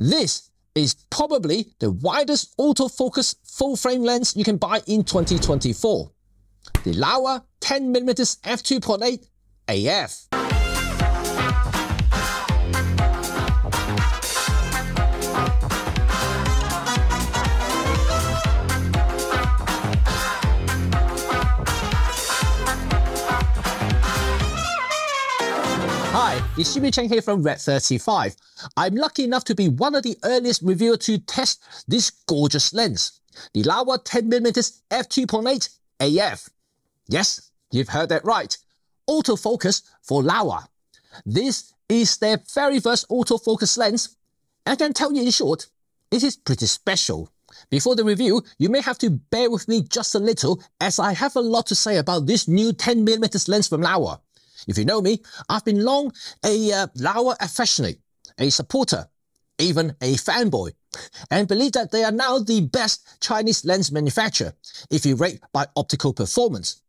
This is probably the widest autofocus full-frame lens you can buy in 2024. The Laowa 10mm f2.8 AF. Hi, it's Cheng here from RED35. I'm lucky enough to be one of the earliest reviewers to test this gorgeous lens, the Laowa 10mm f2.8 AF. Yes, you've heard that right. Autofocus for Laowa. This is their very first autofocus lens. I can tell you in short, it is pretty special. Before the review, you may have to bear with me just a little as I have a lot to say about this new 10mm lens from Laowa. If you know me, I've been long a Laowa affectionate, a supporter, even a fanboy, and believe that they are now the best Chinese lens manufacturer if you rate by optical performance.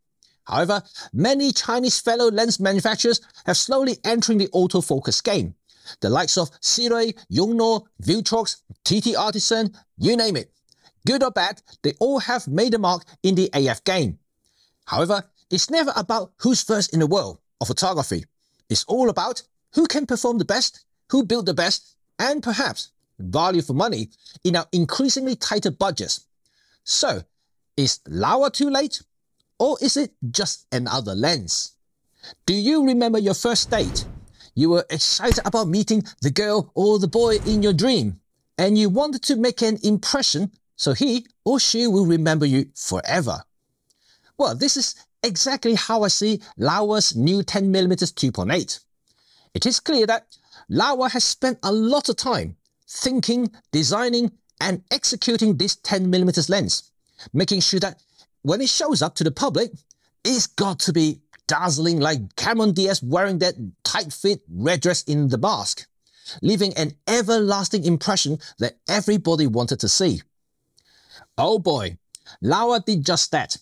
However, many Chinese fellow lens manufacturers have slowly entering the autofocus game. The likes of Sirui, Yongnuo, Viltrox, TT Artisan, you name it. Good or bad, they all have made a mark in the AF game. However, it's never about who's first in the world of photography. It's all about who can perform the best, who built the best, and perhaps value for money in our increasingly tighter budgets. So, is Laowa too late? Or is it just another lens? Do you remember your first date? You were excited about meeting the girl or the boy in your dream, and you wanted to make an impression so he or she will remember you forever. Well, this is exactly how I see Laowa's new 10mm 2.8. It is clear that Laowa has spent a lot of time thinking, designing, and executing this 10mm lens, making sure that when it shows up to the public, it's got to be dazzling like Cameron Diaz wearing that tight-fit red dress in The Mask, leaving an everlasting impression that everybody wanted to see. Oh boy, Laowa did just that.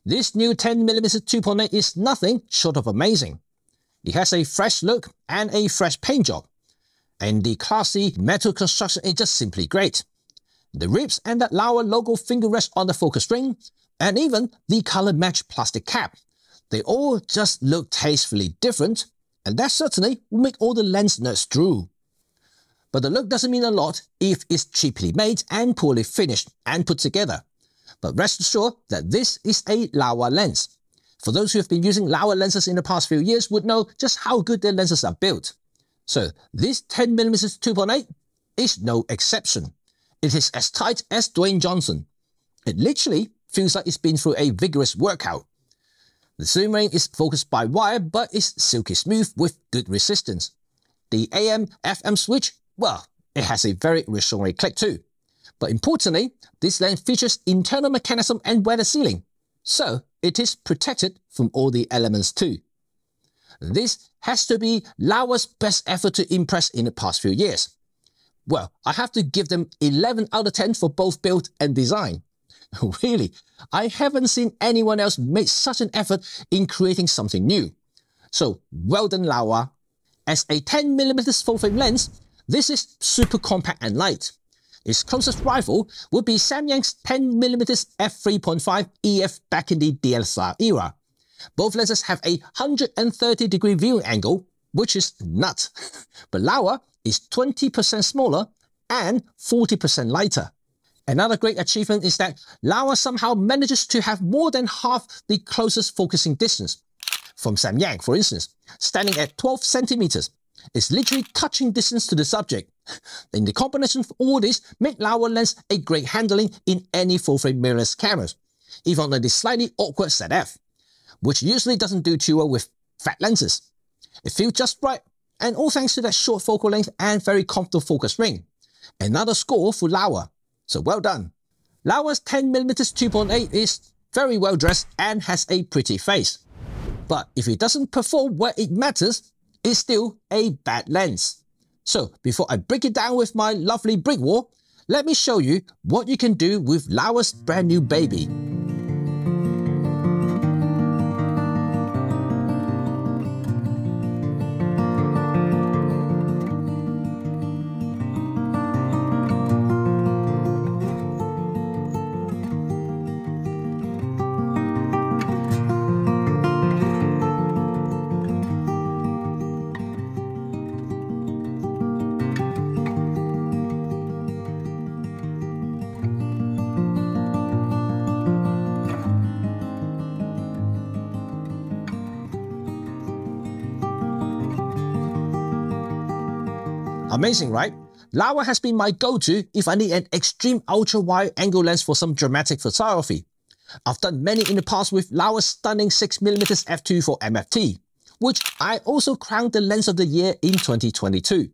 This new 10mm 2.8 is nothing short of amazing. It has a fresh look and a fresh paint job, and the classy metal construction is just simply great. The ribs and that Laowa logo finger rest on the focus ring, and even the color match plastic cap, they all just look tastefully different, and that certainly will make all the lens nerds drool. But the look doesn't mean a lot if it's cheaply made and poorly finished and put together. But rest assured that this is a Laowa lens. For those who have been using Laowa lenses in the past few years would know just how good their lenses are built. So this 10mm 2.8 is no exception. It is as tight as Dwayne Johnson. It literally feels like it's been through a vigorous workout. The zoom ring is focused by wire but is silky smooth with good resistance. The AM/FM switch, well, it has a very reassuring click too. But importantly, this lens features internal mechanism and weather sealing, so it is protected from all the elements too. This has to be Laowa's best effort to impress in the past few years. Well, I have to give them 11 out of 10 for both build and design. Really, I haven't seen anyone else make such an effort in creating something new. So, well done Laowa. As a 10mm full-frame lens, this is super compact and light. Its closest rival would be Samyang's 10mm f3.5 EF back in the DSLR era. Both lenses have a 130-degree viewing angle, which is nuts. But Laowa is 20% smaller and 40% lighter. Another great achievement is that Laowa somehow manages to have more than half the closest focusing distance. From Samyang, for instance, standing at 12 centimeters, it's literally touching distance to the subject. And the combination of all this make Laowa lens a great handling in any full-frame mirrorless cameras, even on the slightly awkward ZF, which usually doesn't do too well with fat lenses. It feels just right, and all thanks to that short focal length and very comfortable focus ring. Another score for Laowa, so well done. Laowa's 10mm 2.8 is very well dressed and has a pretty face. But if it doesn't perform where it matters, it's still a bad lens. So before I break it down with my lovely brick wall, let me show you what you can do with Laowa's brand new baby. Amazing, right? Laowa has been my go-to if I need an extreme ultra-wide angle lens for some dramatic photography. I've done many in the past with Laowa's stunning 6mm f2 for MFT, which I also crowned the lens of the year in 2022.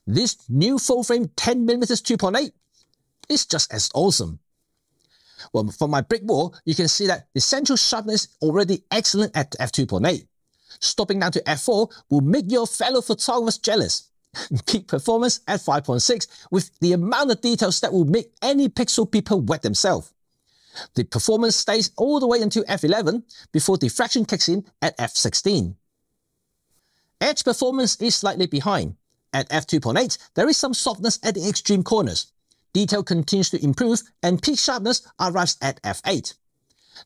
This new full-frame 10mm 2.8 is just as awesome. Well, from my brick wall, you can see that the central sharpness is already excellent at f2.8. Stopping down to f4 will make your fellow photographers jealous. Peak performance at 5.6 with the amount of details that will make any pixel peeper wet themselves. The performance stays all the way until f11 before diffraction kicks in at f16. Edge performance is slightly behind. At f2.8, there is some softness at the extreme corners. Detail continues to improve and peak sharpness arrives at f8.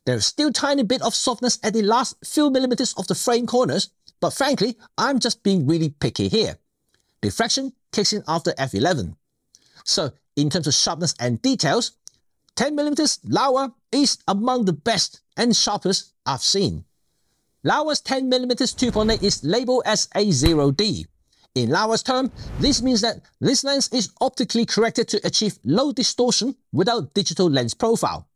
There is still a tiny bit of softness at the last few millimeters of the frame corners, but frankly, I'm just being really picky here. Diffraction kicks in after f11. So, in terms of sharpness and details, 10mm Laowa is among the best and sharpest I've seen. Laowa's 10mm 2.8 is labeled as a 0D. In Laowa's term, this means that this lens is optically corrected to achieve low distortion without digital lens profile.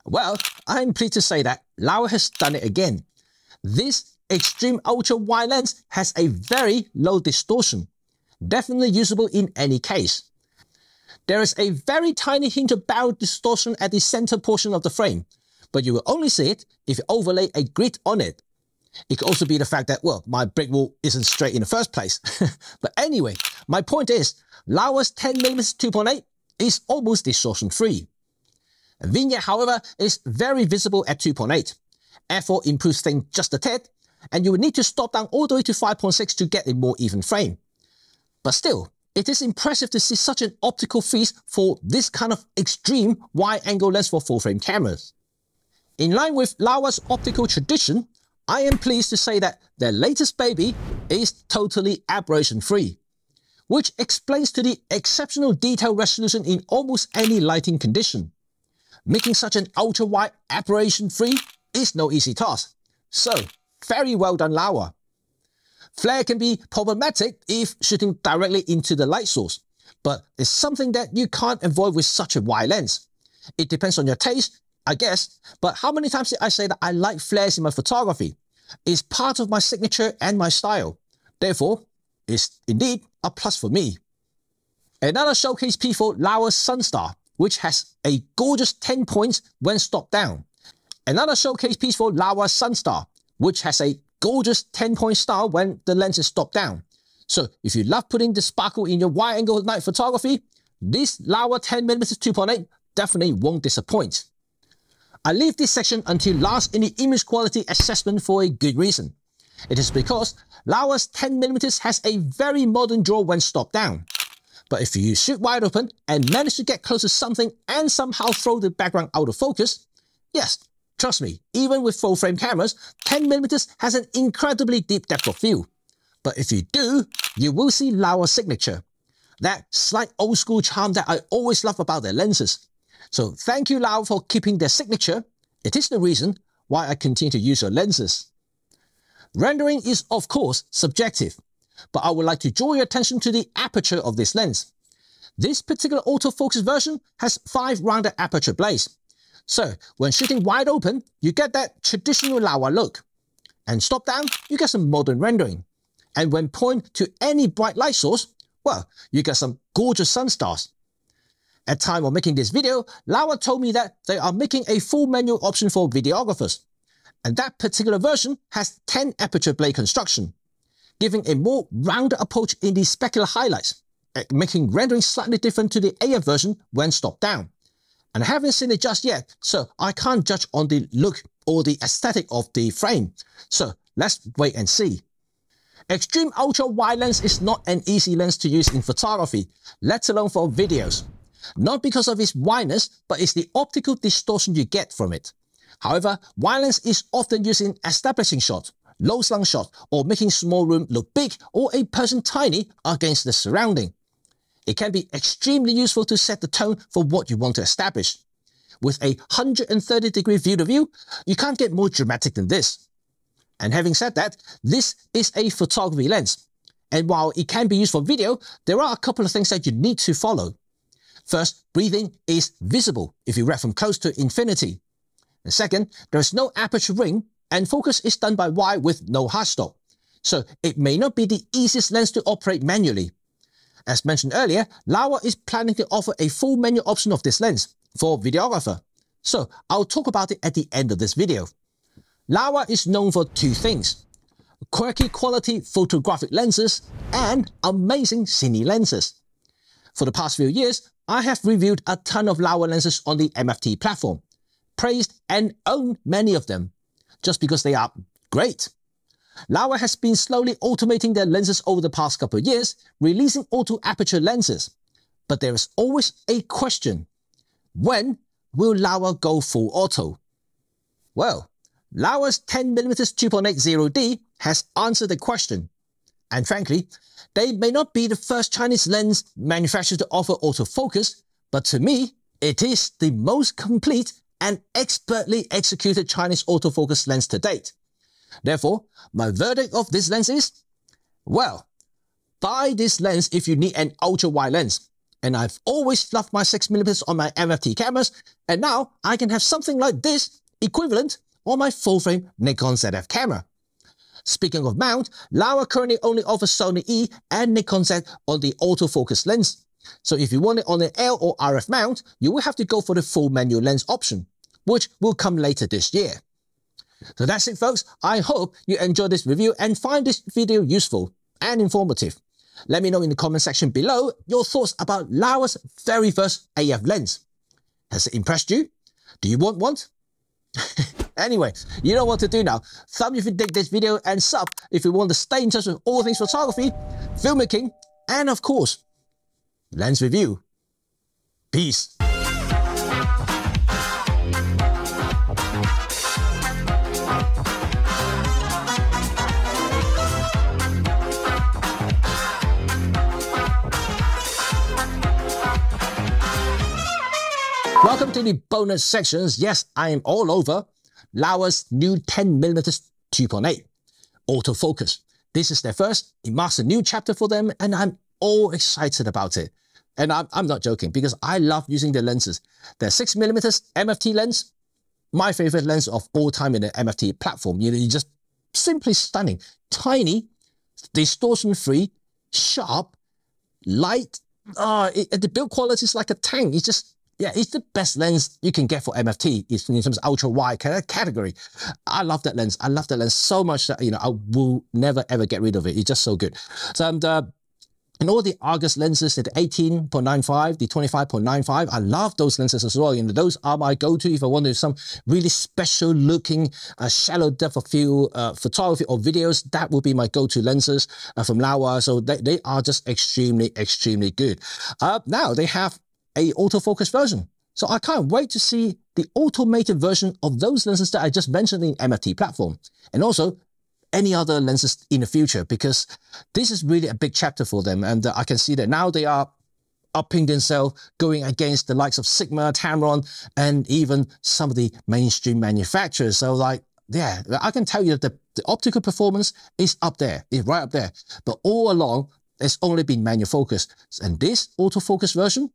Well, I'm pleased to say that Laowa has done it again. This extreme ultra-wide lens has a very low distortion, definitely usable in any case. There is a very tiny hint of barrel distortion at the center portion of the frame, but you will only see it if you overlay a grid on it. It could also be the fact that, well, my brick wall isn't straight in the first place. But anyway, my point is, Laowa's 10mm 2.8 is almost distortion-free. Vignette, however, is very visible at 2.8. f4 improves things just a tad, and you will need to stop down all the way to 5.6 to get a more even frame. But still, it is impressive to see such an optical feast for this kind of extreme wide-angle lens for full-frame cameras. In line with Laowa's optical tradition, I am pleased to say that their latest baby is totally aberration-free, which explains to the exceptional detail resolution in almost any lighting condition. Making such an ultra-wide aberration-free is no easy task, so very well done, Laowa. Flare can be problematic if shooting directly into the light source, but it's something that you can't avoid with such a wide lens. It depends on your taste, I guess, but how many times did I say that I like flares in my photography? It's part of my signature and my style. Therefore, it's indeed a plus for me. Another showcase piece for Laowa's Sunstar, which has a gorgeous 10 points when stopped down. Another showcase piece for Laowa's Sunstar, which has a gorgeous 10-point style when the lens is stopped down. So if you love putting the sparkle in your wide-angle night photography, this Laowa 10mm 2.8 definitely won't disappoint. I leave this section until last in the image quality assessment for a good reason. It is because Laowa's 10mm has a very modern draw when stopped down. But if you shoot wide open and manage to get close to something and somehow throw the background out of focus, yes, trust me, even with full-frame cameras, 10mm has an incredibly deep depth of field. But if you do, you will see Laowa's signature. That slight old-school charm that I always love about their lenses. So thank you, Laowa, for keeping their signature. It is the reason why I continue to use your lenses. Rendering is, of course, subjective, but I would like to draw your attention to the aperture of this lens. This particular autofocus version has 5 rounded aperture blades. So when shooting wide open, you get that traditional Laowa look. And stop down, you get some modern rendering. And when point to any bright light source, well, you get some gorgeous Sunstars. At time of making this video, Laowa told me that they are making a full manual option for videographers. And that particular version has 10 aperture blade construction, giving a more rounded approach in the specular highlights, making rendering slightly different to the AF version when stopped down. And I haven't seen it just yet, so I can't judge on the look or the aesthetic of the frame. So let's wait and see. Extreme ultra wide lens is not an easy lens to use in photography, let alone for videos. Not because of its wideness, but it's the optical distortion you get from it. However, wide lens is often used in establishing shots, low slung shots, or making small room look big or a person tiny against the surrounding. It can be extremely useful to set the tone for what you want to establish. With a 130-degree view-to-view, you can't get more dramatic than this. And having said that, this is a photography lens. And while it can be used for video, there are a couple of things that you need to follow. First, breathing is visible if you read from close to infinity. And second, there is no aperture ring, and focus is done by wire with no hard stop. So it may not be the easiest lens to operate manually. As mentioned earlier, Laowa is planning to offer a full menu option of this lens for videographer. So I'll talk about it at the end of this video. Laowa is known for two things: quirky quality photographic lenses and amazing cine lenses. For the past few years, I have reviewed a ton of Laowa lenses on the MFT platform, praised and owned many of them, just because they are great. Laowa has been slowly automating their lenses over the past couple of years, releasing auto aperture lenses. But there is always a question: when will Laowa go full auto? Well, Laowa's 10mm 2.80D has answered the question. And frankly, they may not be the first Chinese lens manufacturer to offer autofocus, but to me, it is the most complete and expertly executed Chinese autofocus lens to date. Therefore, my verdict of this lens is, well, buy this lens if you need an ultra-wide lens. And I've always loved my 6mm on my MFT cameras, and now I can have something like this equivalent on my full-frame Nikon ZF camera. Speaking of mount, Laowa currently only offers Sony E and Nikon Z on the autofocus lens. So if you want it on an L or RF mount, you will have to go for the full manual lens option, which will come later this year. So that's it, folks. I hope you enjoyed this review and find this video useful and informative. Let me know in the comment section below your thoughts about Laowa's very first AF lens. Has it impressed you? Do you want one? Anyway, you know what to do now. Thumb if you dig this video and sub if you want to stay in touch with all things photography, filmmaking, and of course, lens review. Peace. Welcome to the bonus sections. Yes, I am all over Laowa's new 10mm 2.8 autofocus. This is their first. It marks a new chapter for them, and I'm all excited about it. And I'm not joking, because I love using their lenses. Their 6mm MFT lens, my favorite lens of all time in the MFT platform. You know, just simply stunning. Tiny, distortion-free, sharp, light. The build quality is like a tank. It's just, yeah, it's the best lens you can get for MFT. It's in terms of ultra-wide category. I love that lens. I love that lens so much that, you know, I will never ever get rid of it. It's just so good. So and all the Argus lenses, the 18.95, the 25.95, I love those lenses as well. You know, those are my go-to if I want to do some really special looking shallow depth of field photography or videos. That will be my go-to lenses from Laowa. So they are just extremely, extremely good. Now they have a autofocus version. So I can't wait to see the automated version of those lenses that I just mentioned in MFT platform. And also any other lenses in the future, because this is really a big chapter for them. And I can see that now they are upping themselves, going against the likes of Sigma, Tamron, and even some of the mainstream manufacturers. So like, yeah, I can tell you that the optical performance is up there, it's right up there. But all along, it's only been manual focus. And this autofocus version,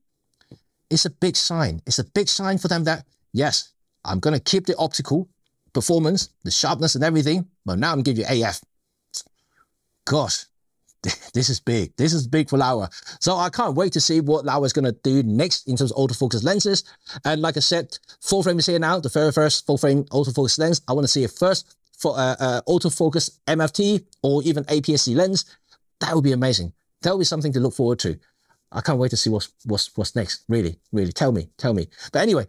it's a big sign. It's a big sign for them that, yes, I'm going to keep the optical performance, the sharpness and everything, but now I'm giving you AF. Gosh, this is big. This is big for Laowa. So I can't wait to see what Laowa is going to do next in terms of autofocus lenses. And like I said, full frame is here now, the very first full frame autofocus lens. I want to see it first for autofocus MFT or even APS-C lens. That would be amazing. That would be something to look forward to. I can't wait to see what's next. Really, really, tell me. But anyway,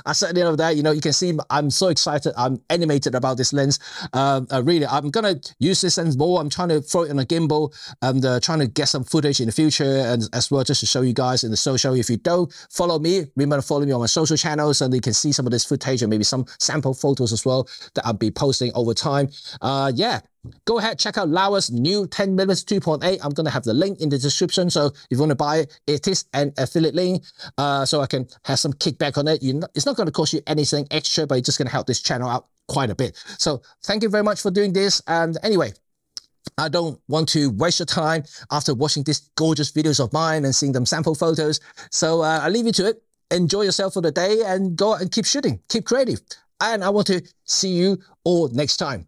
I said the end of that, you know, you can see I'm so excited. I'm animated about this lens. Really, I'm going to use this lens more. I'm trying to throw it on a gimbal and trying to get some footage in the future and as well, just to show you guys in the social. If you don't follow me, remember to follow me on my social channels and you can see some of this footage and maybe some sample photos as well that I'll be posting over time. Yeah. Go ahead, check out Laowa's new 10mm 2.8. I'm going to have the link in the description. So if you want to buy it, it is an affiliate link. So I can have some kickback on it. It's not going to cost you anything extra, but it's just going to help this channel out quite a bit. So thank you very much for doing this. And anyway, I don't want to waste your time after watching these gorgeous videos of mine and seeing them sample photos. So I leave you to it. Enjoy yourself for the day and go out and keep shooting, keep creative. And I want to see you all next time.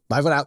Bye for now.